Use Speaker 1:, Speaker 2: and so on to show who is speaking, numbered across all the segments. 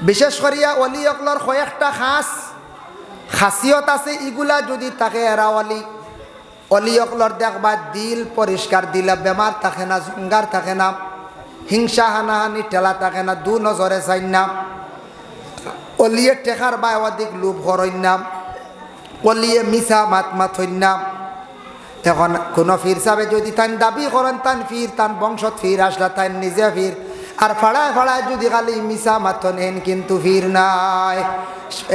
Speaker 1: বিশেষ করিয়া অলি অকলর কয়েকটা খাসিয়ত আছে, ইগুলা যদি তাকে এরা অলি অকলর দেখবা দিল পরিষ্কার, দিলে বেমার থাকে না, জঙ্গার থাকে না, হিংসা হানাহানি ঠেলা থাকে না, দু নজরে চাই না, অলিয়ে টেকার বা অধিক লোভ হরই না, অলিয়ে মিছা মাত হইন না। এখন কোনো ফির সাহেব যদি তান দাবি করেন তান ফির, তান বংশত ফির আসলা তান নিজে ফির, আর ফাড়ায় ফাড়ায় যদি খালি মিছা মাত নেন কিন্তু ফির নাই।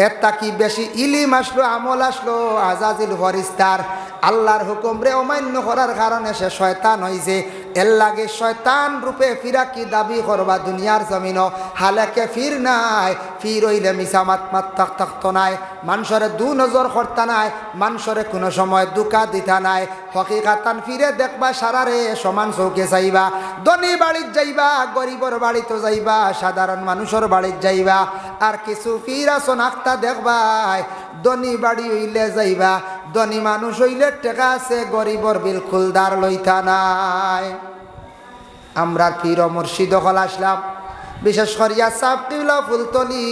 Speaker 1: এর কি বেশি ইলিম আসলো, আমল আসলো, আজাজিল ফরিস্তার আল্লাহর হুকুম রে অমান্য করার কারণে সে শয়তান হয়েছে। এর লাগে শয়তান রূপে ফিরা কি দাবি করবা দুনিয়ার জমিন, হালেকে ফির নাই, ফির হইলে মিছা মাত থাকতো নাই, মানুষরে দু নজর করতা নাই, মানুষরে কোনো সময় দুকা দিতা নাই। হকিকাতান ফিরে দেখবা সারারে সমান চৌকে যাইবা, ধনী বাড়িত যাইবা, গরিবর বাড়িতে যাইবা, সাধারণ মানুষের বাড়িত যাইবা। আর কিছু ফির আসন আখতা দেখবাই ধনী বাড়ি হইলে যাইবা, ধনী মানুষ হইলে টেকা আছে, গরিবর বিলকুল দার লইতা নাই। আমরা পীর ও মুর্শিদ হল আসলাম, বিশেষ করিয়া সাব কিবলা ফুলতলি,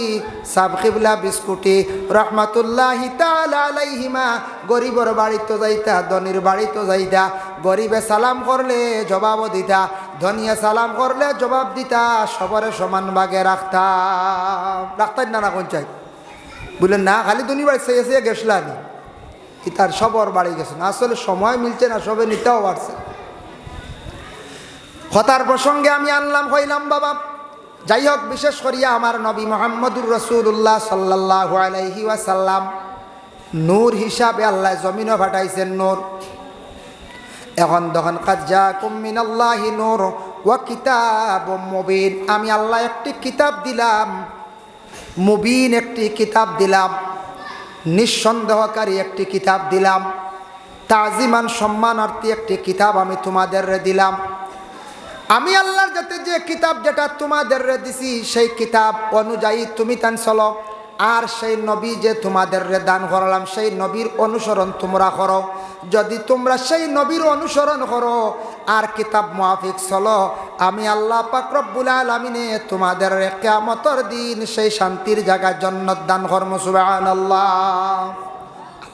Speaker 1: সাব কিবলা বিস্কুটি রহমাতুল্লাহি তাআলা আলাইহিমা গরিবর বাড়িতে যাইতা, ধনীর বাড়িতে যাইতা, গরিবে সালাম করলে জবাব দিতা, ধনিয়া সালাম করলে জবাব দিতা, সবরে সমান ভাগে রাখতাই না কোন চাই বললেন না, খালি ধনী বাড়ি চেয়ে গেছলানি তার সবর বাড়ি গেছে না, আসলে সময় মিলছে না, সবে নিতেও পারছে। কথার প্রসঙ্গে আমি আনলাম হইলাম বাবা, যাই হোক, বিশেষ করিয়া আমার নবী মুহাম্মদুর রাসূলুল্লাহ সাল্লাল্লাহু আলাইহি ওয়াসাল্লাম নূর হিসাবে আল্লাহ জমিনে পাঠাইছেন নূর। এখন দেখেন কাদ জাকুম মিনাল্লাহি নূর ওয়া কিতাবুম মুবিন, আমি আল্লাহ একটি কিতাব দিলাম, মুবিন একটি কিতাব দিলাম, নিঃসন্দেহকারী একটি কিতাব দিলাম, তাজিমান সম্মানার্থী একটি কিতাব আমি তোমাদের দিলাম। আমি আল্লাহর যাতে যে কিতাব যেটা তোমাদের দিছি সেই কিতাব অনুযায়ী তুমি তান চলো, আর সেই নবী যে তোমাদের দান করলাম সেই নবীর অনুসরণ তোমরা করো। যদি তোমরা সেই নবীর অনুসরণ করো আর কিতাব মুআফিক চলো, আমি আল্লাহ পাক রব্বুল আলামিনে তোমাদের কিয়ামতের দিন সেই শান্তির জায়গা জান্নাত দান করব। সুবহানাল্লাহ।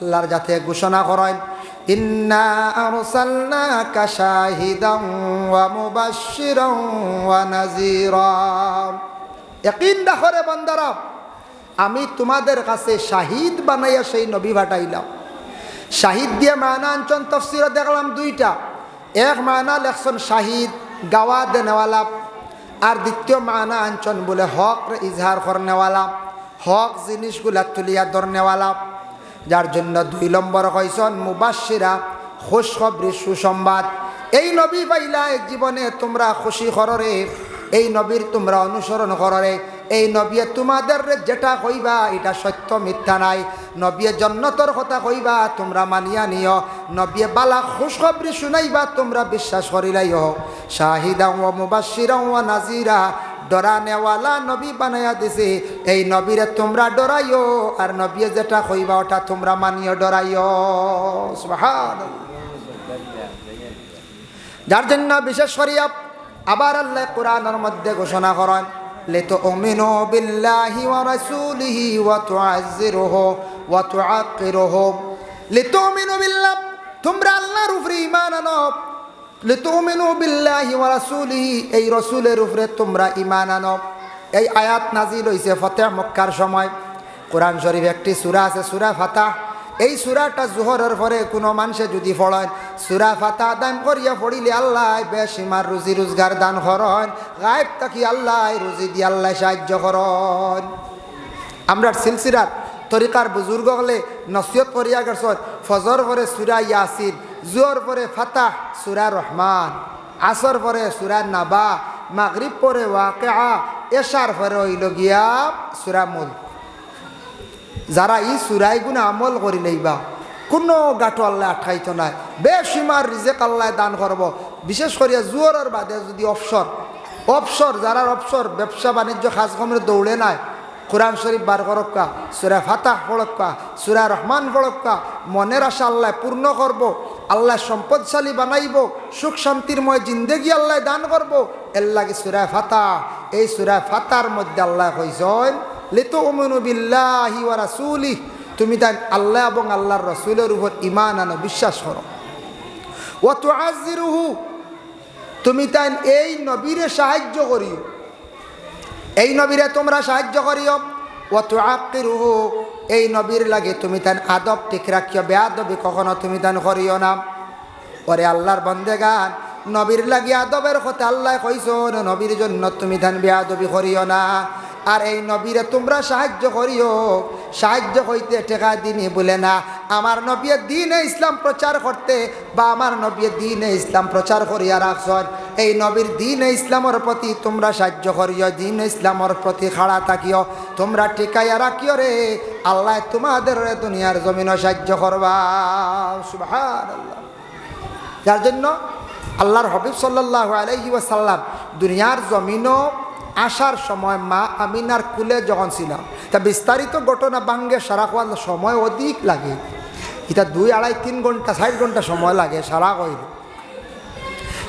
Speaker 1: আল্লাহর যাতে ঘোষণা করেন, ইন্না আরসালনাকা শাহিদান ওয়া মুবাশশিরান ওয়া নাযীরা, ইয়াকিন রাখরে বান্দারা, আমি তোমাদের কাছে শাহিদ বানাইয়া সেই নবী পাঠাইলাম। শাহিদ দিয়ে মানা আনছন তাফসীরে দেখলাম দুইটা, এক মানা লেখছেন শাহিদ গাওয়া দেনেওয়ালা, আর দ্বিতীয় মানা আনছন বলে হক ইজহার করনেওয়ালা, হক জিনিসগুলা তুলিয়া ধরনেওয়ালা। যার জন্য 2 নম্বর হইছন মুবাশশিরা, খুশখবরি সুসংবাদ। এই নবী পাইলা এক জীবনে তোমরা খুশি কররে, এই নবীর তোমরা অনুসরণ কররে, এই নবী তোমাদের যেটা কইবা এটা সত্য মিথ্যা নাই, নবী জান্নাতের কথা কইবা তোমরা মানিয়া নিও, নবী বালা খুশখবরি শুনাইবা তোমরা বিশ্বাস করিলাইও। শাহিদা ওয়া মুবাশশিরা ওয়া নাযীরা, ডরানেওয়ালা নবী বানায়া দিছে, এই নবীরে তোমরা ডরাইও, আর নবী যেটা কইবা ওটা তোমরা মানিও ডরাইও। সুবহানাল্লাহ। যার জন্য বিশেষ করিয়া আবার আল্লাহ কোরআনের মধ্যে ঘোষণা করেন, লিতুমিনু বিল্লাহি ওয়া রাসূলিহি ওয়া তুআজ্জিরুহু ওয়া তুআক্কিরুহু। লিতুমিনু বিল্লাহ, তোমরা আল্লাহর উপরে ঈমান আনো, লিতুমিনু বিল্লাহি ওয়া রাসূলিহি, এই রাসূলের উপরে তোমরা ঈমান আনো। এই আয়াত নাজিল হইছে ফতহ মক্কার সময়। কোরআন শরীফ একটি সূরা আছে সূরা ফাতাহ, এই সূরাটা জোহরের পরে কোনো মানুষে যদি পড়েন, সূরা ফাতাহ দান করিয়া পড়িলে আল্লাহ বেশিমার রুজি রোজগার দান করেন, গায়েব থাকি আল্লাহ রুজি দিয়ে আল্লাহ সাহায্য করেন। আমরা সিলসিলার তরিকার বুজুর্গ হলে নসিহত করিয়া গেছেন, ফজর পরে সূরা ইয়াসিন, জোহর পরে ফাতাহ সূরা রহমান, আসর পরে সূরা নাবা, মাগরিব পরে ওয়াকিআ, এশার পরে হইল গিয়া সূরা মুলক। যারা এই সূরাগুলো আমল করিলেইবা কোনো গাটো আল্লাহ আটকাইতো নাই, বেশিমার রিজেক আল্লাহ দান করব। বিশেষ করিয়া জোহরের বাদে যদি অবসর যারা অবসর ব্যবসা বাণিজ্য কাজ কমে দৌড়ে নাই, কোরআন শরীফ বার করক্কা, সূরা ফাতাহ পড়ক্কা, সূরা রহমান পড়ক্কা, মনের আশা আল্লাহ পূর্ণ করব, আল্লাহ সম্পদশালী বানাইব, সুখ শান্তিরময় জিন্দেগি আল্লাহ দান করব। এর লাগে সূরা ফাতাহ, এই সূরা ফাতাহর মধ্যে আল্লাহ কইছেন লিতুমিনু বিল্লাহি ওয়া রাসূলিহি, তুমি তাই আল্লাহ এবং আল্লাহর রাসূলের উপর ঈমান আনো, বিশ্বাস করো। ওয়া তুআজ্জিরুহু, তুমি তাই এই নবীরে সাহায্য করিও, এই নবীরে তোমরা সাহায্য করিও। ওয়া তুআক্কিরুহু, এই নবীর লাগে তুমি তাই আদব ঠিক রাখিও, বেয়াদবি কখনো তুমি তাই করিও না। ওরে আল্লাহর বন্দেগান, নবীর লাগি আদবের কথা আল্লাহ কইছেন, নবীর জন্য তুমি তাই বেয়াদবি করিও না। আর এই নবীরে তোমরা সাহায্য করিও, সাহায্য হইতে টেকা দিনই বলে না, আমার নবী দ্বীনে ইসলাম প্রচার করতে বা আমার নবী দ্বীনে ইসলাম প্রচার করিয়া রাখছেন, এই নবীর দ্বীনে ইসলামের প্রতি তোমরা সাহায্য করিও, দ্বীনে ইসলামের প্রতি খাড়া থাকিও, তোমরা টিকাইয়া রাখিও রে, আল্লাহ তোমাদের দুনিয়ার জমিনও সাহায্য করবা। সুবহানাল্লাহ। যার জন্য আল্লাহর হাবিব সাল্লাল্লাহু আলাইহি ওয়াসাল্লাম দুনিয়ার জমিনও আসার সময় মা আমিনার কুলে যখন ছিলাম, তা বিস্তারিত ঘটনা বাঙ্গে সারা হওয়ার সময় অধিক লাগে, এটা 2, 2.5, 3 ঘন্টা 60 ঘন্টা সময় লাগে সারা কইল।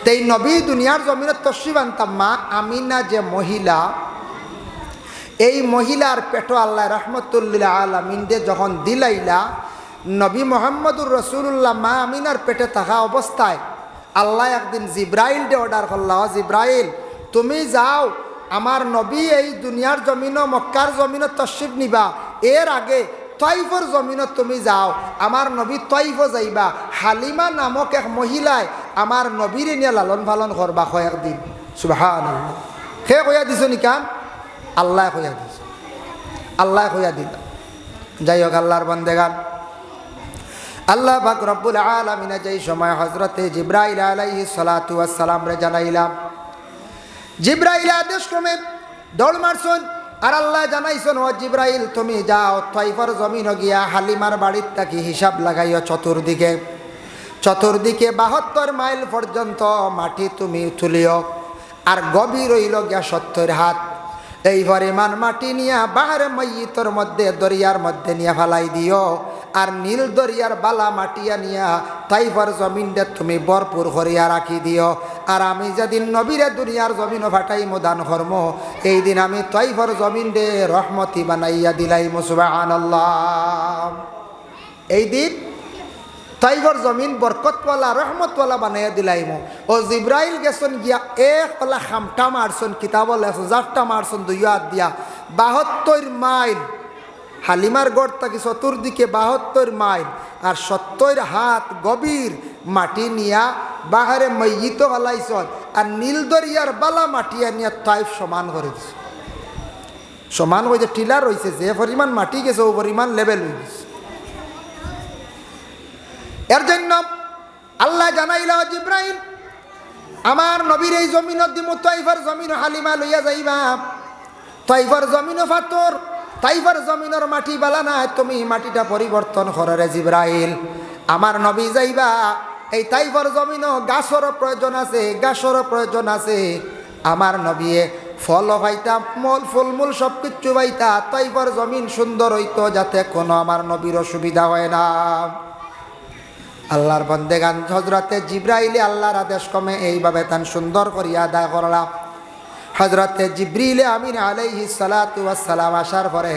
Speaker 1: তো এই নবী দুনিয়ার জমিনের তশরিফ আনতাম, মা আমিনা যে মহিলা, এই মহিলার পেটো আল্লাহ রহমতুল্লিল আলামিন দে যখন দিলাইলা, নবী মোহাম্মদুর রসুল্লাহ মা আমিনার পেটে থাকা অবস্থায় আল্লাহ একদিন জিব্রাইল দে অর্ডার করলা, জিব্রাইল তুমি যাও, আমার নবী এই দুনিয়ার জমিনও মক্কার জমিনও তশরিফ নিবা, এর আগে তয়ফর জমিনত তুমি যাও, আমার নবী তয়ফ যাইবা, হালিমা নামক এক মহিলায় আমার নবীর নিয়ে লালন পালন করবা কয়েকদিন। সুবহানাল্লাহ। সে কইয়া দিছ নিকান, আল্লাহ কইয়া দিছ, আল্লাহ কইয়া দিল। যাই হোক আল্লাহর বান্দেগান, আল্লাহ পাক রব্বুল আলামিন যেই সময় হযরতে জিব্রাইল আলাইহিস সালাতু ওয়াস সালাম রে জানাইলাম, জিব্রাইল আদেশ ক্রমে দৌড় মারছুন, আর আল্লাহ জানাইছেন ও জিব্রাইল তুমি যাও তয়ফার জমিন গিয়া হালিমার বাড়ির থাকি হিসাব লাগাইও, চতুর্দিকে 72 মাইল পর্যন্ত মাটি তুমি তুলিও, আর গভীর হইল গিয়া 70 হাত, এই পরিমাণ মাটি নিয়া বাহারে ময়িতর মধ্যে দরিয়ার মধ্যে নিয়ে ফেলাই দিও, আর নীল দরিয়ার বালা মাটিয়া নিয়া তয়ফার জমিনটা তুমি ভরপুর করিয়া রাখি দিও। আর আমি যেদিন নবীরে দুনিয়ার জমিনও ফাটাইমো দান কর্ম, এই দিন আমি তয়ফার জমিন দে রহমতি বানাইয়া দিলাইমো। সুবহানাল্লাহ। এই দিন তয়ফার জমিন বরকতওয়ালা রহমতওয়ালা বানাইয়া দিলাইমো। ও জিব্রাইল গেছন গিয়া এক ওলা খামটা মারছন, কিতাব লেখছন জাফটা মারছন 2 হাত দিয়া, 72 মাইল হালিমার গড় থাকি চতুর্দিকে 72 মাইল, আর 70 হাত গভীর মাটি নিয়া বাহারে ময়িত হলাইছন, আর নীল দরিয়ার বালা মাটিয়া নিয়া তয়ফ সমান করে দিছ। সমান হয়েছে, টিলার রয়েছে, যে পরিমাণ মাটি গেছে ও পরিমাণ লেভেল হয়ে গেছে। এর জন্য আল্লাহ জানাইলা জিব্রাইল আমার নবীর এই জমিন দিমু, তয়ফার জমিন হালিমা লইয়া যাইবা, তয়ফার জমিন ফাতর, তয়ফার জমিনের মাটি বালা না, তুমি মাটিটা পরিবর্তন করো রে জিব্রাইল। আমার নবী যাইবা এই তয়ফার জমিনও গাছর প্রয়োজন আছে, গাছর প্রয়োজন আছে, আমার নবী ফল পাইতা, ফলমূল সব কিছু পাইতা, তয়ফার জমিন সুন্দর হইতো, যাতে কোনো আমার নবীর অসুবিধা হয় না। আল্লাহর বন্দেগান হজরতে জিব্রাইলে আল্লাহর আদেশ কমে এইভাবে তান সুন্দর করিয়া আদায় করলাম। হজরতে জিব্রিলে আমিন আলাইহিস সালাতু ওয়াস সালাম আসার পরে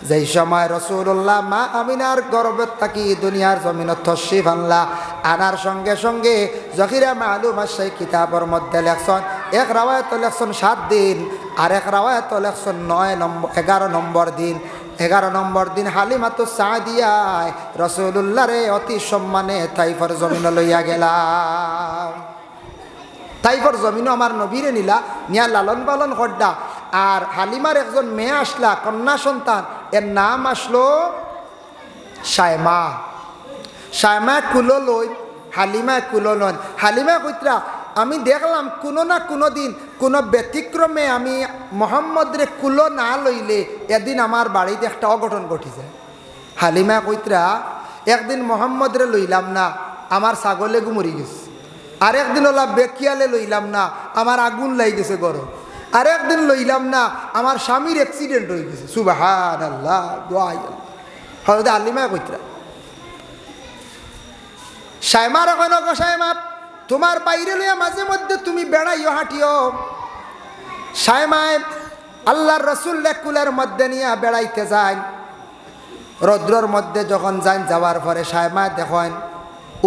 Speaker 1: যেই সময় রাসূলুল্লাহ মা আমিনার গর্ভে থাকি দুনিয়ার জমিনত তশরিফ আনলা, আনার সঙ্গে সঙ্গে জখিরা মালুম সেই কিতাবের মধ্যে লেখছেন, এক রাওয়ায়াত লেখছেন 7 দিন, আর এক রাওয়ায়াত লেখছেন 11 নম্বর দিন। 11 নম্বর দিন হালিমাতুস সাদিয়ায় রাসূলুল্লাহ রে অতি সম্মানে তয়ফার জমিন লইয়া গেলাম। তয়ফার জমিনও আমার নবীরে নিলা, নিয়া লালন পালন করডা। আর হালিমার একজন মেয়ে আসলা, কন্যা সন্তান, এর নাম আসলো শায়মা। শায়মা কুলো লই, হালিমা কুলো লন। হালিমা কইত্রা আমি দেখলাম কোনো না কোনো দিন কোনো ব্যতিক্রমে আমি মোহাম্মদরে কুলো না লইলে এদিন আমার বাড়িতে একটা অঘটন ঘটিছে। হালিমা কইত্রা একদিন মোহাম্মদরে লইলাম না, আমার ছাগলে মরি গেছে। আরেকদিন ওলা বেকিয়ালে লইলাম না, আমার আগুন লাই গেছে গরম। আরেকদিন লইলাম না, আমার স্বামীর অ্যাক্সিডেন্ট হয়ে গেছে। সুবহানাল্লাহ, দোয়া হযরত হালিমা কইত্রা। শায়মার এখন গো শায়মা, তোমার বাইরে লইয়া মাঝে মধ্যে তুমি বেড়াইও, হাঁটিও। শায়মায় আল্লাহর রসুল কুলের মধ্যে নিয়ে বেড়াইতে যায়। রৌদ্রর মধ্যে যখন যান, যাওয়ার পরে সায়মা দেখেন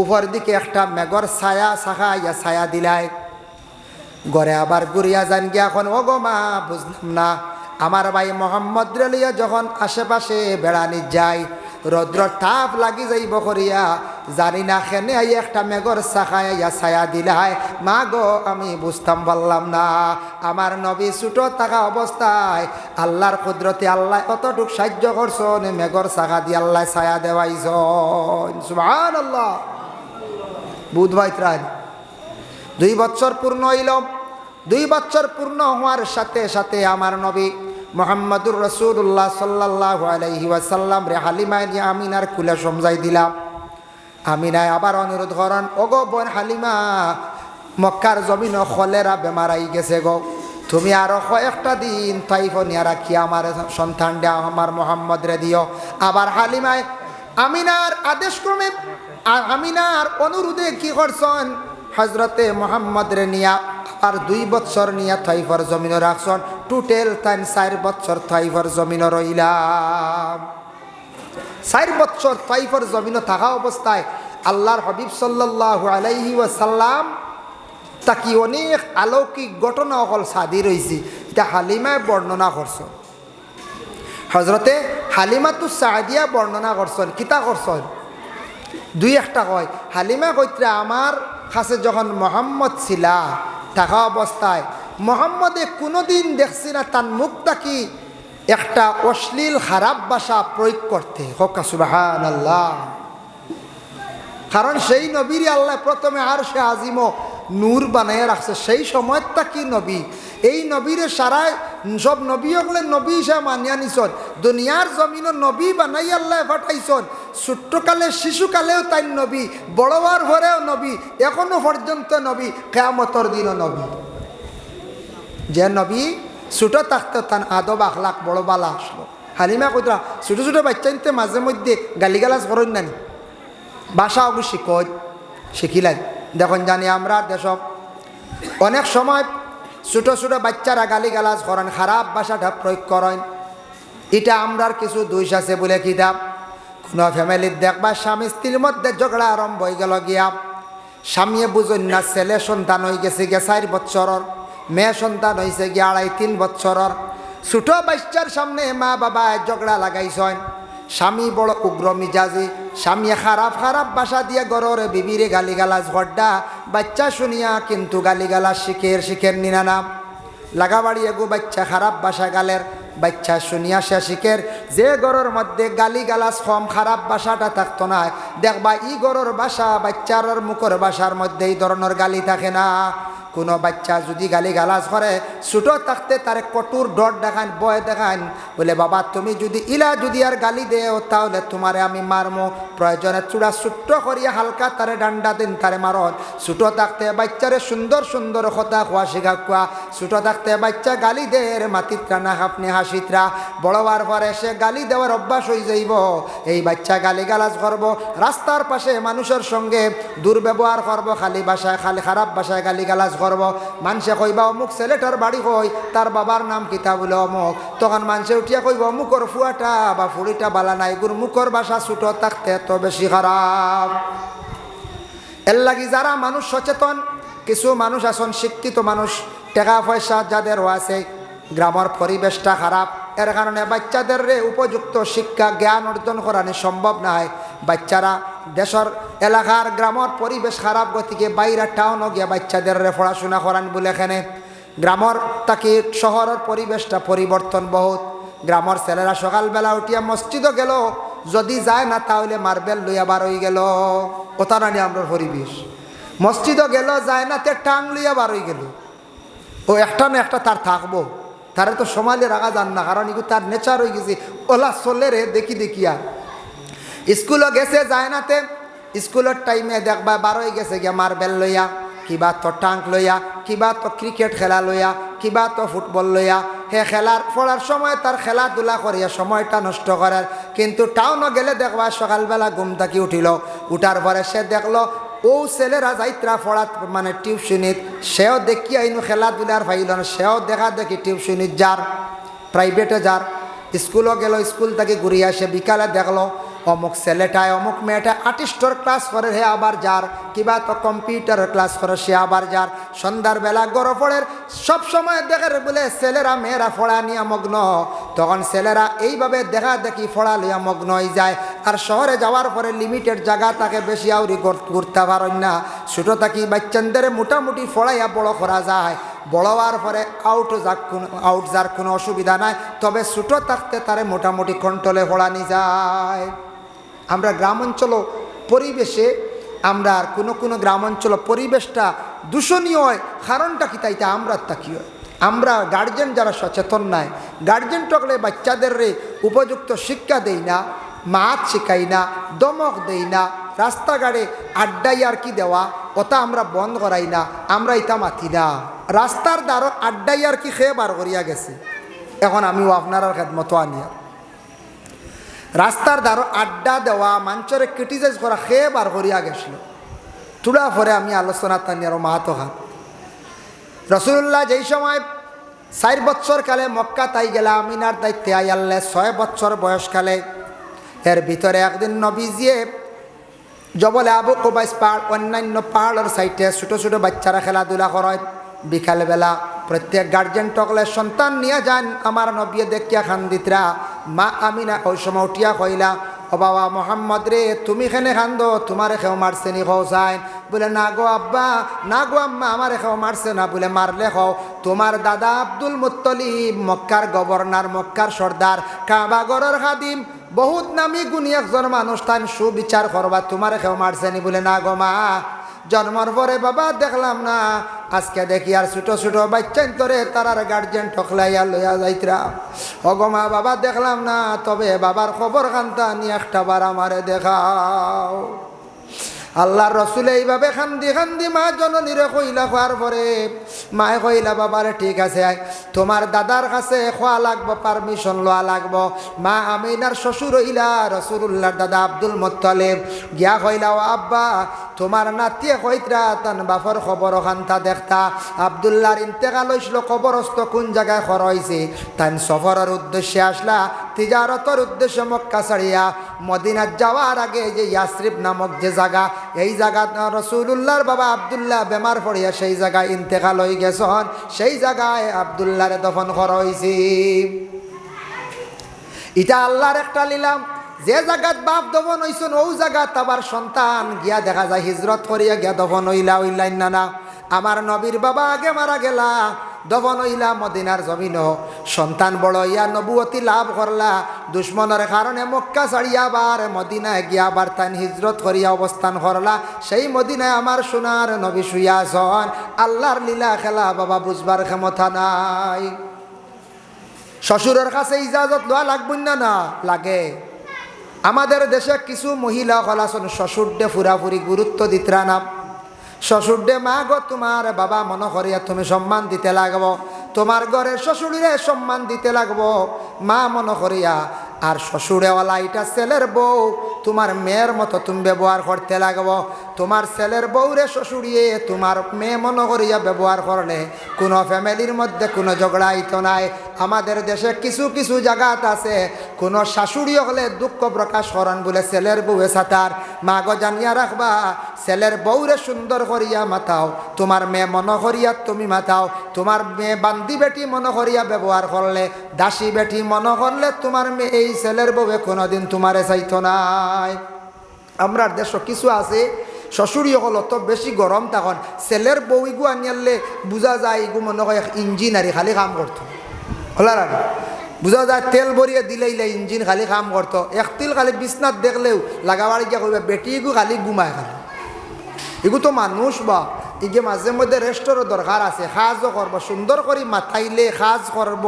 Speaker 1: উপর দিকে একটা মেঘর ছায়া শাখা ইয়া ছায়া দিলায়। ঘরে আবার ঘুরিয়া যান গিয়া এখন ও গো মা বুঝলাম না, আমার ভাই মোহাম্মদ রেলিয়া যখন আশেপাশে বেড়ানি যায়, রৌদ্র তাপ লাগি যাইব করিয়া জানি না খেনে আই একটা মেঘর শাখায় ইয়া ছায়া দিলায়। মা গো আমি বুঝতাম পারলাম না, আমার নবী ছুটো থাকা অবস্থায় আল্লাহর কুদরতে আল্লাহ কতটুক সাহায্য করছন, মেঘর শাখা দিয়ে আল্লাহ ছায়া দেওয়াইছন। সুবহানাল্লাহ। বুধ ভাইত্রান 2 বছর পূর্ণ হইল। 2 বছর পূর্ণ হওয়ার সাথে সাথে আমার নবী মুহাম্মদুর রাসূলুল্লাহ সাল্লাল্লাহু আলাইহি ওয়াসাল্লাম রে হালিমা আমিনার কুলে সমঝাই দিলাম। আমিনায় আবার অনুরোধ করেন, ওগো বোন হালিমা, মক্কার জমিন কলেরা বেমার আই গেছে গো, তুমি আরো কয়েকটা দিন তাইফ নিয়ে রাখি আমার সন্তানটা আমার মোহাম্মদ রে দিও। আবার হালিমায় আমিনার আদেশ ক্রমে আমিনার অনুরোধে কি করছেন, হজরতে মোহাম্মদ রে নিয়া আর 2 বছর নিয়া তাইফর জমিন রাখছেন। টোটাল 4 বছর তাইফর জমিন রইলাম। 4 বছর তাইফর জমিন থাকা অবস্থায় আল্লাহর হাবিব সাল্লাল্লাহু আলাইহি ওয়াসাল্লাম তাকি অনেক অলৌকিক ঘটনা অকল সাদি রয়েছে, এটা হালিমায় বর্ণনা করছেন। হজরতে হালিমাতু সাদিয়া বর্ণনা করছেন। কিতা করছেন 2-1টা কয়। হালিমা কইত্রে আমার কাছে যখন মোহাম্মদ ছিলা থাকা অবস্থায় মোহাম্মদে কোনোদিন দেখছি না তার মুখটা কি একটা অশ্লীল খারাপ ভাষা প্রয়োগ করতে। হকা সুবহানাল্লাহ। কারণ সেই নবীর আল্লাহ প্রথমে আর সে আজিম নূর বানাইয়া রাখছে, সেই সময়টা কি নবী, এই নবীরে সারায় সব নবী হলে নবী হিসাবে মানিয়া নিছন, দুনিয়ার জমিনও নবী বানাই আল্লাহ পাঠাইছন। ছোট্টকালে শিশুকালেও তাই নবী, বড়বার ভরেও নবী, এখনো পর্যন্ত নবী, কিয়ামতের দিনও নবী। যে নবী ছোট থাকতে তার আদব আখলাক বড় বালা আসলো। হালিমা কইরা ছোটো ছোটো বাচ্চা নিতে মাঝে মধ্যে গালিগালাজ করেন নানি, ভাষা অবশ্যই শিখিলেন। দেখুন জানি আমরা দেশ অনেক সময় ছোটো ছোটো বাচ্চারা গালিগালাজ করেন, খারাপ ভাষাটা প্রয়োগ করেন। এটা আমরার কিছু দোষ আছে বলে কিতাব। কোনো ফ্যামিলির দেখবা স্বামী স্ত্রীর মধ্যে ঝগড়া আরম্ভ হয়ে গেল গিয়া, স্বামীয়ে বুঝুন না ছেলে সন্তান হয়ে গেছে গিয়া 4 বছরের, মেয়ে সন্তান হয়েছে গিয়া 2.5-3 বছরের। ছোটো বাচ্চার সামনে মা বাবা ঝগড়া লাগাইছেন। স্বামী বড় উগ্র মিজাজি, স্বামী খারাপ খারাপ ভাষা দিয়ে গররে বিবিরে গালিগালাজ ঘরডা, বাচ্চা শুনিয়া কিন্তু গালিগালাজ শিখের নিনা নাম লাগাবাড়ি এগো বাচ্চা খারাপ ভাষা গালের, বাচ্চা শুনিয়া সে শিখের। যে গরর মধ্যে গালিগালাজ কম খারাপ ভাষাটা থাকতো না, দেখবা ই গরর ভাষা বাচ্চার মুখর ভাষার মধ্যে এই ধরনের গালি থাকে না। কোনো বাচ্চা যদি গালিগালাজ করে ছোটো থাকতে তারে কটুর ডর দেখান, ভয় দেখান, বলে বাবা তুমি যদি যদি আর গালি দেও তাহলে তোমারে আমি মারমো, প্রয়োজনে চূড়া ছোট্ট করিয়া হালকা তারে ডান্ডা দিন তারে মারন। ছোটো থাকতে বাচ্চারে সুন্দর সুন্দর কথা কোয়া শিখা কোয়া। ছোটো থাকতে বাচ্চা গালি দেয় মাতিত্রা না আপনি হাসিত্রা, বড়বার পরে সে গালি দেওয়ার অভ্যাস হয়ে যাইব। এই বাচ্চা গালিগালাজ করব, রাস্তার পাশে মানুষের সঙ্গে দুর্ব্যবহার করব, খালি ভাষায় খালি খারাপ ভাষায় গালিগালাজ করব। মানুষে কইবা অমুক ছেলেটার বাড়ি কই, তার বাবার নাম কিতা বলে অমুক, তখন মানুষে উঠিয়া কইব মুখর ফুয়াটা বা ফুড়িটা বালা নাই, গুর মুখর ভাষা ছোটো থাকতে এত বেশি খারাপ। এর লাগি যারা মানুষ সচেতন, কিছু মানুষ আছেন শিক্ষিত মানুষ, টাকা পয়সা যাদের আছে, গ্রামের পরিবেশটা খারাপ, এর কারণে বাচ্চাদের উপযুক্ত শিক্ষা জ্ঞান অর্জন করানো সম্ভব নয়। বাচ্চারা দেশের এলাকার গ্রামের পরিবেশ খারাপ গতিকে বাইরে টাউনও গিয়া বাচ্চাদের পড়াশোনা করান বলে এখানে গ্রামের তাকে শহরের পরিবেশটা পরিবর্তন বহুত। গ্রামের ছেলেরা সকালবেলা উঠিয়া মসজিদও গেল, যদি যায় না তাহলে মার্বেল লইয়া বার হয়ে গেল, ওটা নানি আমরা পরিবেশ। মসজিদও গেল, যায় না তে টাং লইয়া বার হয়ে গেল। ও একটা না একটা তার থাকবো, তারে তো সমাজে রাখা যান না, কারণ এগুলো তার নেচার হয়ে গেছে। ওলা চলে রে দেখি আর স্কুলও গেছে, যায় না তে স্কুলের টাইমে দেখবা বার হয়ে গেছে গিয়া মার্বেল লইয়া, কিবা তো টাঙ্ক লইয়া, কিবা তো ক্রিকেট খেলা লইয়া, কিবা তো ফুটবল লইয়া। হে খেলার পড়ার সময় তার খেলাধুলা করিয়া সময়টা নষ্ট করার। কিন্তু টাউনও গেলে দেখবা সকালবেলা ঘুম থাকি উঠিল, উঠার পরে সে দেখলো ও ছেলেরা যাইত্রা পড়াত মানে টিউশনিত, সেও দেখি আইনু খেলাধুলার ভাইল না, সেও দেখা দেখি টিউশনিত যার। প্রাইভেটে যার, স্কুলও গেল, স্কুল থেকে ঘুরিয়ে আসে, বিকালে দেখলো অমুক ছেলেটায় অমুক মেয়েটা আর্টিস্টর ক্লাস করে, হে আবার যার, কিবা তো কম্পিউটারের ক্লাস করে সে আবার যার, সন্ধ্যার বেলা গড় পড়ের সব সময় দেখে বলে ছেলেরা মেয়েরা ফোড়া নিয়ে মগ্ন, তখন ছেলেরা এইভাবে দেখা দেখি ফোড়া লইয়া মগ্ন হয়ে যায়। আর শহরে যাওয়ার পরে লিমিটেড জায়গা তাকে বেশি আউরি ঘুরতে পারেন না, ছোটো থাকি বাচ্চাদের মোটামুটি ফোড়াইয়া বড় করা যায়, বড় হওয়ার পরে আউট যার কোনো অসুবিধা নাই, তবে ছোটো থাকতে তারে মোটামুটি কন্ট্রোলে ফোড়ানি যায়। আমরা গ্রাম অঞ্চল পরিবেশে আমরা কোনো গ্রাম অঞ্চল পরিবেশটা দূষণীয় হয়, কারণটা কি তাইতে আমরা তা কী হয়, আমরা গার্জেন যারা সচেতন নাই, গার্জেন টকলে বাচ্চাদের উপযুক্ত শিক্ষা দেই না, মাত শিখাই না, দমক দেই না, রাস্তাঘাটে আড্ডাই আর কি দেওয়া ওটা আমরা বন্ধ করাই না, আমরা ইটা মাতি না। রাস্তার দ্বারা আড্ডাই আর কি খেয়ে বার করিয়া গেছে, এখন আমিও আপনার খেদমতো আনিয়া রাস্তার দ্বারা আড্ডা দেওয়া মানুষের ক্রিটিসাইজ করা খেয়ে বার করিয়া গেছিল। তুলা পরে আমি আলোচনা টানি আরও মাহাতো খান রসুল্লাহ যেই সময় 4 বছর কালে মক্কা তাই গেলা আমিনার দায়িত্বে আই আল্লাহ 6 বছর বয়সকালে, এর ভিতরে একদিন নবীজিয়ে জবলে আবু কুবাইস পাহাড় অন্যান্য পাহাড়ের সাইডে ছোটো ছোটো বাচ্চারা খেলাধুলা করে, বিকালবেলা প্রত্যেক গার্জেন টকলে সন্তান নিয়ে যান, আমার নবী দেখিয়া খান্দিতরা মা আমিনা ওই সময় উঠিয়া কইলা, ও বাবা মোহাম্মদ রে তুমি এখানে খান্দো, তোমার খেও মারছে নি খাও চাইন, বলে না গো আব্বা, না গো আম্মা, আমার খেও মারছে না, বলে মারলে খাও, তোমার দাদা আব্দুল মুত্তলিব মক্কার গভর্নর, মক্কার সর্দার, কাবাগরের খাদিম, বহুত নামি গুণী একজন মানুষ, তাই সুবিচার করবা, তোমার খেও মারছে নি, বলে না গো মা, জন্মর পরে বাবা দেখলাম না, আজকে দেখি আর ছোটো ছোটো বাচ্চান তোরে তারার গার্জেন ঠকলাইয়া লইয়া যাইতরা, অগমা বাবা দেখলাম না, তবে বাবার খবর খান্তা নিয়ে একটা বার আমারে দেখাও। আল্লাহর রসুল এইভাবে খান্দি খান্দি মা জননীরে কইলা, খোয়ার পরে মায়ে কইলা বাবারে ঠিক আছে, তোমার দাদার কাছে খোয়া লাগবো, পারমিশন লওয়া লাগবো। মা আমিনার শ্বশুর হইলা রসুল্লাহর দাদা আব্দুল মুত্তালিব গিয়া কইলা, ও আব্বা তোমার নাতিয়ে কইতরা তান বাপর খবর খান্তা দেখতা, আব্দুল্লাহর ইন্তেকাল হইছিল, কবরস্থ কোন জায়গায় খর হয়েছে, তাই সফরের উদ্দেশ্যে আসলা, তিজারতের উদ্দেশ্যে মক্কা ছাড়িয়া মদিনার যাওয়ার আগে যে ইয়াসরিব নামক যে জায়গা, এই জায়গা রসুল্লাহর বাবা আব্দুল্লাহ বেমার পড়িয়া সেই জায়গায় ইন্তেকাল হয়ে গেছেন, সেই জায়গায় আব্দুল্লাহরে দফন করা হয়েছে। এটা আল্লাহর একটা লীলাম, যে জায়গাত বাপ দফন হইছেন ও জায়গাত আবার সন্তান গিয়া দেখা যায় হিজরত করিয়া গিয়া দফন হইলাইন না। আমার নবীর বাবা আগে মারা গেলা, দফন হইলা মদিনার জমিন, সন্তান বড় ইয়া নবুয়তি লাভ করলা, দুশ্মনের কারণে মক্কা ছাড়িয়া আবার মদিনায় গিয়া আবার তাই হিজরত করিয়া অবস্থান করলা, সেই মদিনায় আমার সোনার নবী শুইয়া আছেন। আল্লাহর লীলা খেলা বাবা বুঝবার ক্ষমতা নাই। শ্বশুরের কাছে ইজাজত লওয়া লাগবে না লাগে। আমাদের দেশে কিছু মহিলা হলাসন শ্বশুরডে ফুরাফুরি গুরুত্ব দিতরা না, শ্বশুরডে মা গো তোমার বাবা মনে করিয়া তুমি সম্মান দিতে লাগবো, তোমার ঘরের শ্বশুরে সম্মান দিতে লাগবো মা মনে করিয়া, আর শ্বশুরেওয়ালা এটা ছেলের বউ, তোমার মেয়ের মতো তুমি ব্যবহার করতে লাগবো। তোমার ছেলের বউরে শ্বশুরিয়ে তোমার মেয়ে মনে করিয়া ব্যবহার করলে কোনো ফ্যামিলির মধ্যে কোনো ঝগড়া হইতো নাই। আমাদের দেশে কিছু কিছু জায়গাত আছে কোনো শাশুড়ি হলে দুঃখ প্রকাশ করেন বলে ছেলের বউয়ে সাঁতার, মা গো জানিয়া রাখবা ছেলের বউরে সুন্দর করিয়া মাথাও, তোমার মেয়ে মনে করিয়া তুমি মাথাও। তোমার মেয়ে বান্দি বেটি মনে করিয়া ব্যবহার করলে, দাসী বেটি মনে করলে তোমার মেয়ে এই ছেলের বউয়ে কোনোদিন তোমারে চাইতো নাই। আমরা দেশ কিছু আছে শ্বশুরি হলো তো বেশি গরম, তখন ছেলের বউ ইগু আনিয়ালে বোঝা যায় ইগু মনে হয় ইঞ্জিনারি খালি কাম করতো, হলার বোঝা যায় তেল ভরিয়ে দিলেইলে ইঞ্জিন খালি কাম করতো। একতিল খালি বিছনাত দেখলেও লাগাবার গিয়া কইবা বেটি ইগু খালি ঘুমায় খালি। এগু তো মানুষ বা ইগে মাঝে মধ্যে রেস্টরও দরকার আছে, সাজও করবো সুন্দর করে মাথাইলে সাজ করব,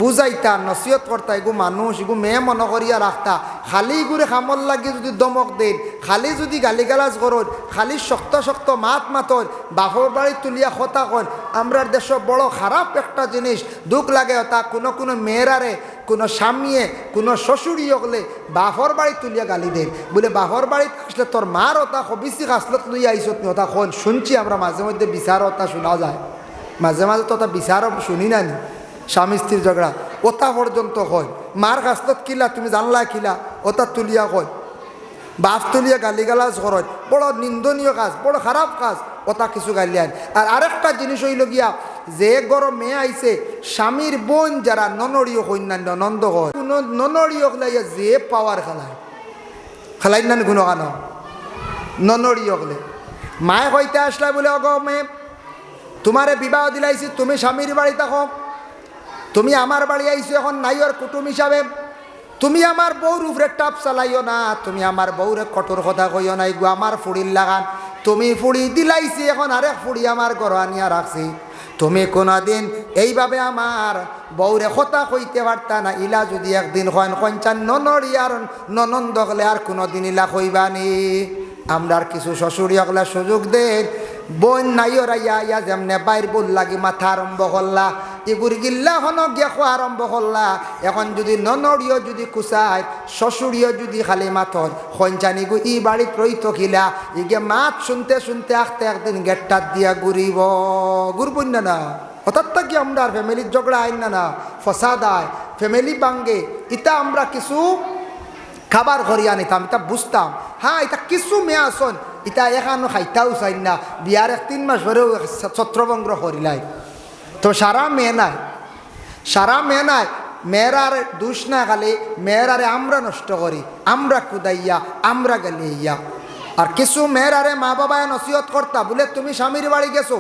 Speaker 1: বুঝাইতা নসিহত করতা। এগু মানুষ এগু মেয়ে মনে করিয়া রাখতা, খালি ইগুরে খামল লাগি যদি দমক দেন, খালি যদি গালিগালাজ করন, খালি শক্ত শক্ত মাত মাতন, বাপর বাড়ি তুলিয়া কথা কন। আমরা দেশ বড় খারাপ একটা জিনিস, দুঃখ লাগে তা কোনো কোনো মেয়েরারে কোনো স্বামীয়ে কোনো শ্বশুরি হলে বাপর বাড়ি তুলিয়া গালি দেন, বলে বাপর বাড়িতে আসলে তোর মার ওটা হবিসি খাসলত লইয়া আইসত নি ওটা শুনছি আমরা মাঝে মধ্যে বিচার ওটা শোনা যায়, মাঝে মাঝে তো ওটা বিচারও শুনি না নি। স্বামী স্ত্রীর ঝগড়া ওটা পর্যন্ত হয়। মার কাছত কিলা তুমি জানলা কিলা ওটা তুলিয়া কয়, বাপ তুলিয়া গালিগালাজ করয়, বড় নিন্দনীয় কাজ, বড় খারাপ কাজ, ওটা কিছু গালিয়ান। আর আরেকটা জিনিস হইল গিয়া, যে গরম মেয়ে আইছে স্বামীর বোন যারা ননড়ীয় কন্যান্য নন্দ হয়, কোনো ননড়ীয় লাইয়া যে পাওয়ার খেলাই না কোনো কানো ননড়ীয় হলে মায়ে কইতে আসলা বলে, অগ মেয়ে তোমারে বিবাহ দিলাইছি, তুমি স্বামীর বাড়ি থাকো, তুমি আমার বাড়ি আইছো এখন নাইয়র কুটুম হিসাবে, তুমি আমার বউর উপরে টাপ চালাইও না, তুমি আমার বউরে কঠোর কথা কইও নাই গো, আমার ফুড়ির লাগান, তুমি ফুড়ি দিলাইছি এখন আরেক ফুড়ি আমার ঘর আনিয়া রাখছি, তুমি কোনদিন এইভাবে আমার বউরে কথা কইতে পারতা না, ইলা যদি একদিন হয় কঞ্চান ননড়ি আর ননন্দ হলে আর কোনোদিন ইলা কইবানি। আমরা আর কিছু শ্বশুরি হকলা সুযোগ দেন, বোন নাইও রাইয়া ইয়া যেমনে বাইর বল লাগি মাথা আরম্ভ করলা, এগুর গিল্লা হন গিয়া খোয়া আরম্ভ করলা। এখন যদি ননড়িও যদি কুচায়, শ্বশুরিও যদি খালি মাথর খঞ্চানি গু ই বাড়িত রইত খিলা, ইগে মাত শুনতে শুনতে আখতে একদিন গেটটাত দিয়া ঘুরিব, ঘুরবই না। অর্থাৎ কি আমরা ফ্যামিলির ঝগড়া আইন না ফসাদ আয়, ফ্যামিলি বাঙ্গে, ইটা আমরা কিছু খাবার করিয়া নিতাম, এটা বুঝতাম। হ্যাঁ, এটা কিছু মেয়ে আসন ইটা এখানো খাইতাও চাই না, বিয়ার 1-3 মাস ধরেও ছত্রভঙ্গ করিলাই। তো সারা মেয়ে নাই, সারা মেয়ে নাই, মেয়েরার দোষ না খালি মেয়েরারে আমরা নষ্ট করি, আমরা কুদাইয়া আমরা গালিয়া। আর কিছু মেয়েরারে মা বাবায় নসিহত করতা বলে, তুমি স্বামীর বাড়ি গেছো,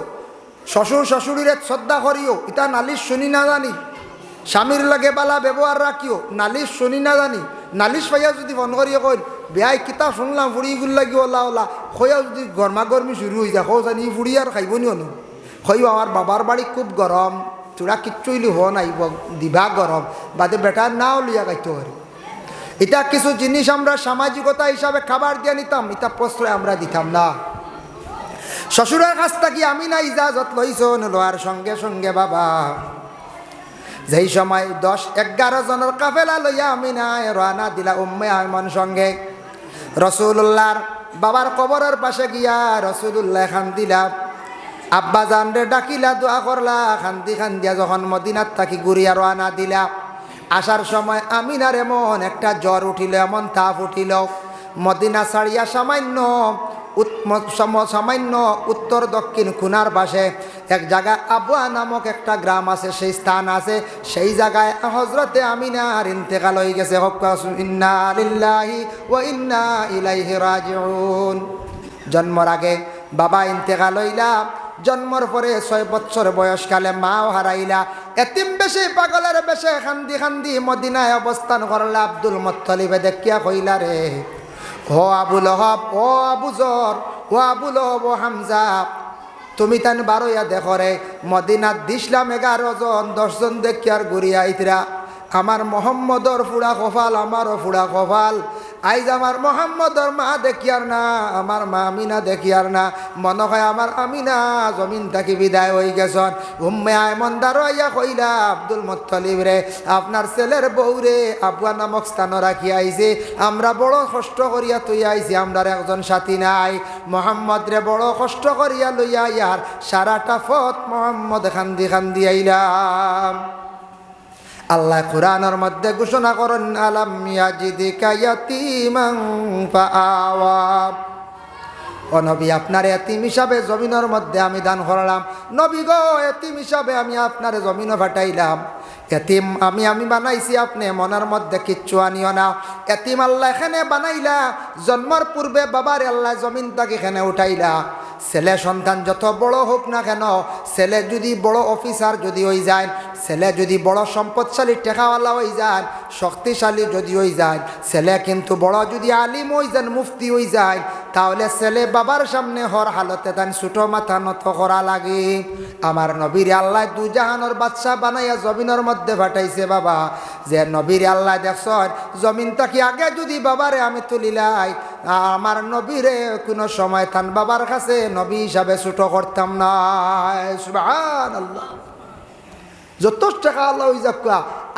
Speaker 1: শ্বশুর শ্বশুরিরে শ্রদ্ধা করিও, এটা নালিশ শুনি না জানি, স্বামীর লাগে বালা ব্যবহার রাখিও, নালিশ শুনি না জানি। নালিশ পাইয়া যদি ফোন করিয়া কই বেয়াই কিতা শুনলাম ফুড়িগুল লাগি ওলা ওলা খয়া যদি গরমা গরমি শুরু হয়ে যায়, জানি ফুড়ি আর খাইব নি অনু খইব আমার বাবার বাড়ি খুব গরম, তোরা কিচ্ছুইলি হ নাইব দিবা গরম, বাদে বেটার নাও লইয়া গাইতে পারি। এটা কিছু জিনিস আমরা সামাজিকতা হিসাবে খাবার দিয়ে নিতাম, এটা প্রশ্রয় আমরা দিতাম না। শ্বশুরের কাছ থেকে আমি না ইজাজত লইছ লওয়ার সঙ্গে সঙ্গে বাবা যেই সময় 10-11 জনের কাফেলা লইয়া আমি না রানা দিলা উম্মে আয়মন সঙ্গে রসুল্লাহর বাবার কবরের পাশে গিয়া রসুল্লাহ খান দিলা, আব্বা জান রে ডাকিলা, দোয়া করলা, খান্দি খান্দিয়া যখন মদিনার থাকি ঘুরিয়া রানা দিলা, আসার সময় আমিনার এমন একটা জ্বর উঠিল, এমন তাপ উঠিল, মদিনা ছাড়িয়া সামান্য উত্তর দক্ষিণ কোণার পাশে এক জায়গায় আবুয়া নামক একটা গ্রাম আছে, সেই স্থান আছে, সেই জায়গায় হযরতে আমিনার ইন্তেকাল হয়ে গেছে। ইন্না লিল্লাহি ওয়া ইন্না ইলাইহি রাজিউন। জন্মর আগে বাবা ইন্তেকাল হইলা, জন্মর পরে 6 বছর বয়সকালে মাও হারাইলা, এতিম বেশে পাগলের বেশে খান্দি খান্দি মদিনায় অবস্থান করলা। আব্দুল মুত্তালিবে দেখিয়া কইলা, রে ও আবু লহব, ও আবু জর, ও আবু লহব, ও হামজা, তুমি তান 12 দেখো রে, মদিনাত দিসলাম 11 জন, 10 জন দেখিয়ার ঘুরিয়া আইতরা। আমার মোহাম্মদর ফুড়া কপাল, আমারও ফুড়া কপাল। আইজ আমার মোহাম্মদর মা দেখিয়ার না, আমার মা আমিনা দেখিয়ার না, মনে হয় আমার আমিনা জমিন থাকি বিদায় হয়ে গেছন। উম্মে আয়মন দাঁড়াইয়া কইলা, আব্দুল মুত্তালিব রে, আপনার ছেলের বউ রে আবুয়া নামক স্থান রাখি আইছে, আমরা বড় কষ্ট করিয়া তুই আইছি, আমরার একজন সাথী নাই। মোহাম্মদ রে বড় কষ্ট করিয়া লইয়া ইয়ার সারাটা পথ মোহাম্মদ খান্দি খান্দি আইলাম। আল্লাহ কুরআনের মধ্যে ঘোষণা করেন, আলাম ইয়াজিদিকা ইয়াতীমান ফাআওয়া, ও নবী আপনার এতিম হিসাবে জমিনের মধ্যে আমি দান করলাম। নবী গো, এতিম হিসাবে আমি আপনার জমিনে ফাটাইলাম, এতিম আমি বানাইছি, আপনি মনের মধ্যে কিচ্ছু আনিও না। এতিম আল্লাহ এখানে বানাইলা, জন্মের পূর্বে বাবার আল্লাহ জমিন তাকে এখানে উঠাইলা। ছেলে সন্তান যত বড় হোক না কেন, ছেলে যদি বড় অফিসার যদি হয়ে যায়, ছেলে যদি বড় সম্পদশালী টেকাওয়ালা হয়ে যায়, শক্তিশালী যদি হয়ে যায়, ছেলে কিন্তু বড় যদি আলিম হয়ে যান, মুফতি হয়ে যায়, তাহলে ছেলে বাবার সামনে হর হালতে তান ছোট মাথা নত করা লাগে। আমার নবীর আল্লাহ দুজাহানের বাদশাহ বানাইয়া জমিনের মধ্যে ফাটাইছে বাবা, যে নবীর আল্লাহ দেখছ জমিন তাকি আগে যদি বাবারে আমি তুলিলাই, আমার নবীরে কোনো সময় তান বাবার কাছে নবী হিসাবে ছোট করতাম না। সুবহানাল্লাহ। যত টাকা আল্লাহ হয়ে যাক,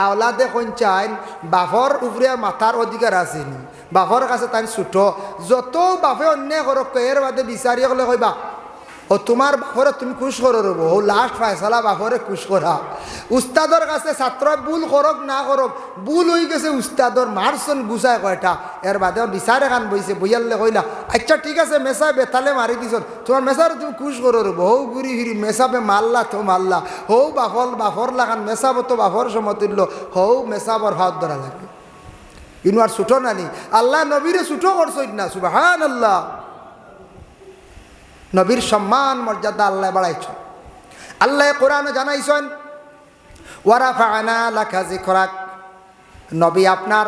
Speaker 1: আওলাদে কইন বাপর উপরে মাথার অধিকার আছে, বাপর কাছে তাই ছোট, যত বাপে অন্যায় করক এর বাদে বিচারি হলে কইবা ও তোমার বাপরে তুমি খুশ করো রব ও লাস্ট ফয়সালা বাপরে খুশ করা উস্তাদর কাছে ছাত্র ভুল করক না করক ভুল হয়ে গেছে উস্তাদর মারছন গুছায় কয়টা এর বাদে বিচার এখান বইছে বইয়ালে কইলা আচ্ছা ঠিক আছে মেসা বেতালে মারি দিছ তোমার মেসার তুমি খুশ করো রব হৌ ঘুরি ফিরি মেসাবে মারলা তো মারলা হৌ বাফর লাগান মেসাব তো বাফর সমতুল্য হৌ মেসাবর হাত ধরা লাগবে ইনু আর ছুটো নানি আল্লাহ নবীরে ছুটো করছই না সুবহানাল্লাহ নবীর সম্মান মর্যাদা আল্লাহ বাড়াইছ আল্লাহ কোরআনে জানাইছেন ওয়ারাফা'না লাকা যিকরাক নবী আপনার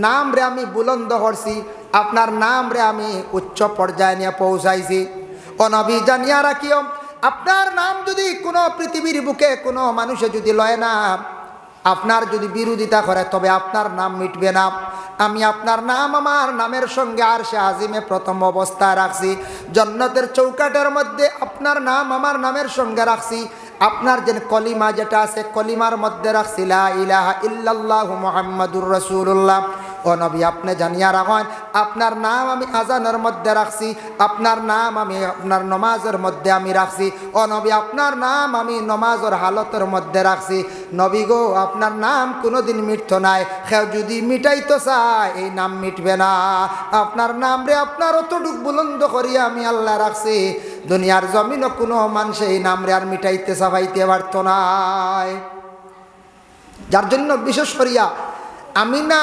Speaker 1: নাম রে আমি বুলন্দ করছি আপনার নাম রে আমি উচ্চ পর্যায়ে নিয়ে পৌঁছাইছি ও নবী জানিয়া রাখিও আপনার নাম যদি কোনো পৃথিবীর বুকে কোনো মানুষে যদি লয় না আপনার যদি বিরোধিতা করে তবে আপনার নাম মিটবে না আমি আপনার নাম আমার নামের সঙ্গে আরশে আজিমে প্রথম অবস্থায় রাখছি জান্নাতের চৌকাটের মধ্যে আপনার নাম আমার নামের সঙ্গে রাখছি আপনার যে কলিমা যেটা আছে কলিমার মধ্যে রাখছি লা ইলাহা ইল্লাল্লাহু মুহাম্মাদুর রাসূলুল্লাহ ও নবী আপনি জানিয়া রাখেন আপনার নাম আমি আজানের মধ্যে রাখছি আপনার নাম আমি আপনার নমাজের মধ্যে আমি রাখছি ও নবী আপনার নাম আমি নমাজের হালতের মধ্যে রাখছি নবী গো আপনার নাম কোনোদিন মিটত নাই কেউ যদি মিটাইতো চায় এই নাম মিটবে না আপনার নাম রে আপনার অতটুক বুলন্দ করিয়া আমি আল্লাহ রাখছি দুনিয়ার জমিনও কোনো মানুষ এই নাম রে আর মিটাইতে চাপাইতে পারত নাই যার জন্য বিশেষ করিয়া আমি না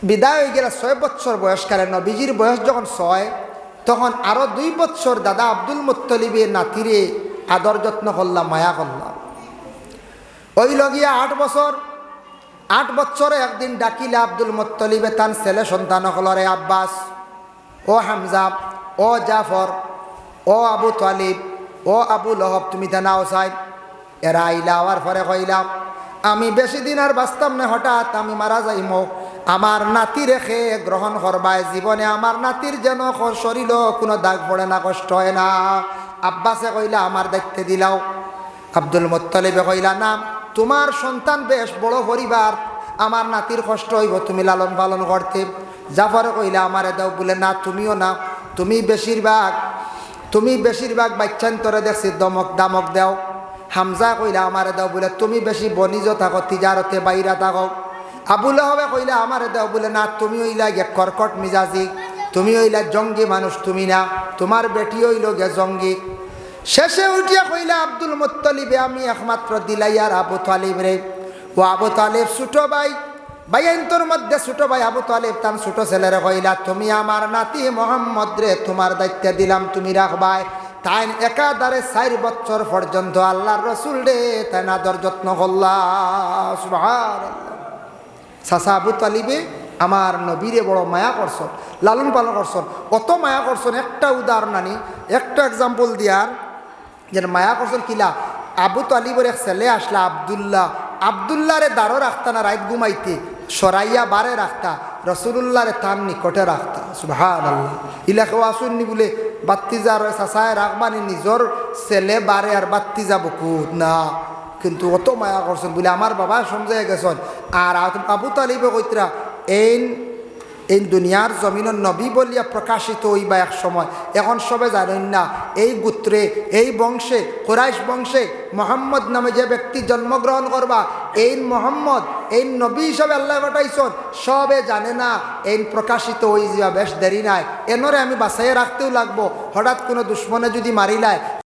Speaker 1: বিদায় হয়ে গেলে 6 বছর বয়সকালে নবীজির বয়স যখন 6 তখন আরও 2 বছর দাদা আব্দুল মুত্তলিবের নাতিরে আদর যত্ন করলাম মায়া করলাম ওই লগিয়া 8 বছরে একদিন ডাকিলে আব্দুল মুত্তলিবে তার ছেলে সন্তান হলরে আব্বাস ও হামজা ও জাফর ও আবু তালিব ও আবু লহব তুমি তা নাও চাই এরা আইলা হওয়ার পরে কইলাম আমি বেশি দিন আর বাঁচতাম না হঠাৎ আমি মারা যাইম আমার নাতি রেখে গ্রহণ করবায় জীবনে আমার নাতির যেন শরীর কোনো দাগ পড়ে না কষ্ট হয় না আব্বাসে কইলা আমার দেখতে দিলাও আব্দুল মুত্তলিবে কইলা না তোমার সন্তান বেশ বড় পরিবার আমার নাতির কষ্ট হইব তুমি লালন পালন করতে জাফরে কইলা আমারে দাও বলে না তুমিও না তুমি বেশিরভাগ বাচ্চান্তরে দেখছি দামক দাও হামজা কইলা আমারে দাও বলে তুমি বেশি বনিজ থাকো তিজারতে বাইরা থাকো আবুল হবে কইলা আমারে দাও বলে না তুমি হইলা গে কর্কট মিজাজি তুমি হইলা জঙ্গি মানুষ তুমি না তোমার বেটি হইল গে জঙ্গি শেষে উঠিয়া কইলা আব্দুল মুত্তলিবে আমি একমাত্র দিলাইয়ার আবু তালিব রে ও আবু তালিব ছোট ভাইয়ান্তর মধ্যে ছোট ভাই আবু তালিব তার ছোট ছেলেরে কইলা তুমি আমার নাতি মোহাম্মদ রে তোমার দায়িত্ব দিলাম তুমি রাখবাই তাই একাধারে 4 বছর পর্যন্ত আল্লাহর রসুল রে তাই আদর যত্ন করলা সুবহানাল্লাহ চাচা আবু তালিবে আমার নবীরে বড় মায়া করছন লালন পালন করছন অত মায়া করছন একটা উদাহরণ আনি একটা এক্সাম্পল দিয়ার যে মায়া করছন কিলা আবু তালিবের এক ছেলে আসলা আবদুল্লাহরে দাঁড়ো রাখতা না রাত ঘুমাইতে সরাইয়া বারে রাখতা রসুল্লাহরে তার নিকটে রাখতা সুবহানাল্লাহ ইলাকেও আসুননি বলে বাত্তিজার চাচায় রাখবানি নিজর ছেলে বারে আর বাত্তিজা বকুত না কিন্তু অত মায়া করছেন বলে আমার বাবা সমঝাই গেছেন আর আবু তালিবে কইতরা এই দুনিয়ার জমিনের নবী বলিয়া প্রকাশিত হইবা এক সময় এখন সবে জানেন না এই গোত্রে এই বংশে কুরাইশ বংশে মোহাম্মদ নামে যে ব্যক্তি জন্মগ্রহণ করবা এই মোহাম্মদ এই নবী হিসাবে আল্লাহ পাঠাইছেন সবে জানে না এই প্রকাশিত হয়ে যাওয়া বেশ দেরি নাই এনরে আমি বাঁচাইয়ে রাখতেও লাগবো হঠাৎ কোনো দুশ্মনে যদি মারিলায়